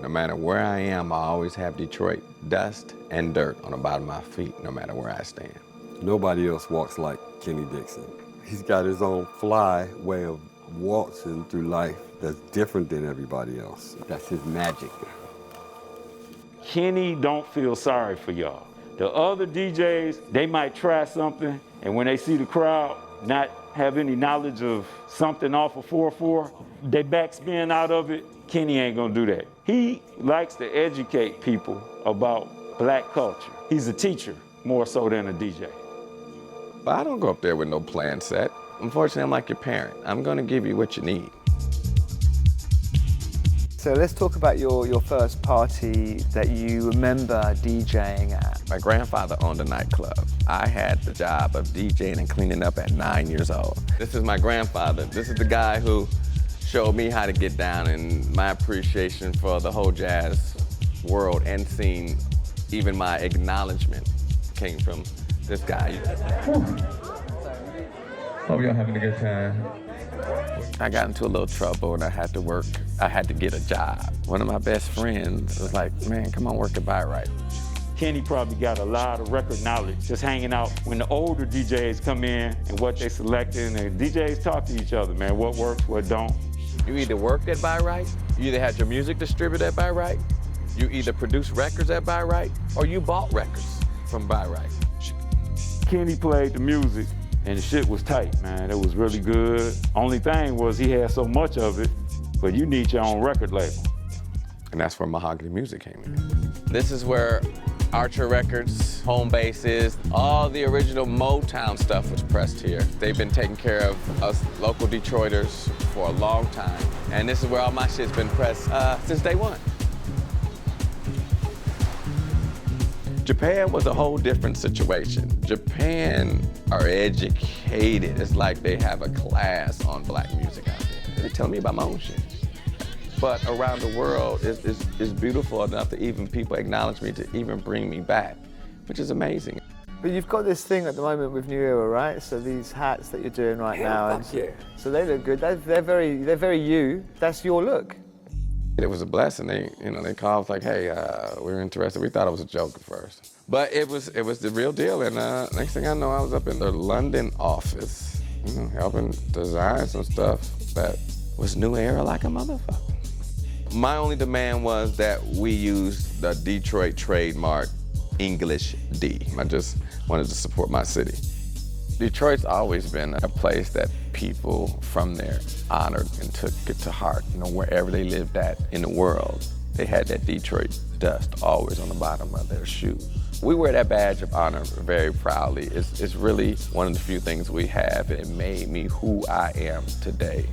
No matter where I am, I always have Detroit dust and dirt on the bottom of my feet, no matter where I stand. Nobody else walks like Kenny Dixon. He's got his own fly way of waltzing through life that's different than everybody else. That's his magic. Kenny don't feel sorry for y'all. The other DJs, they might try something, and when they see the crowd not have any knowledge of something off of 4/4, they backspin out of it. Kenny ain't gonna do that. He likes to educate people about black culture. He's a teacher more so than a DJ. But I don't go up there with no plan set. Unfortunately, I'm like your parent. I'm gonna give you what you need. So let's talk about your first party that you remember DJing at. My grandfather owned a nightclub. I had the job of DJing and cleaning up at 9 years old. This is my grandfather. This is the guy who showed me how to get down, and my appreciation for the whole jazz world and scene, even my acknowledgement came from this guy. Hope y'all having a good time. I got into a little trouble and I had to work. I had to get a job. One of my best friends was like, man, come on, work at Byright. Kenny probably got a lot of record knowledge just hanging out when the older DJs come in and what they selecting, and DJs talk to each other, man, what works, what don't. You either worked at Byright, you either had your music distributed at Byright, you either produced records at Byright, or you bought records from Byright. Kenny played the music, and the shit was tight, man. It was really good. Only thing was he had so much of it, but you need your own record label. And that's where Mahogani Music came in. This is where Archer Records, home base is. All the original Motown stuff was pressed here. They've been taking care of us local Detroiters for a long time. And this is where all my shit's been pressed since day one. Japan was a whole different situation. Japan are educated. It's like they have a class on black music out there. They tell me about my own shit. But around the world, it's beautiful enough that even people acknowledge me to even bring me back, which is amazing. But you've got this thing at the moment with New Era, right? So these hats that you're doing right now. So they look good. They're very you. That's your look. It was a blessing. They called like, hey, we're interested. We thought it was a joke at first. But it was the real deal. And next thing I know, I was up in the London office, helping design some stuff that was New Era like a motherfucker. My only demand was that we use the Detroit trademark English D. I just wanted to support my city. Detroit's always been a place that people from there honored and took it to heart. Wherever they lived at in the world, they had that Detroit dust always on the bottom of their shoe. We wear that badge of honor very proudly. It's really one of the few things we have. It made me who I am today.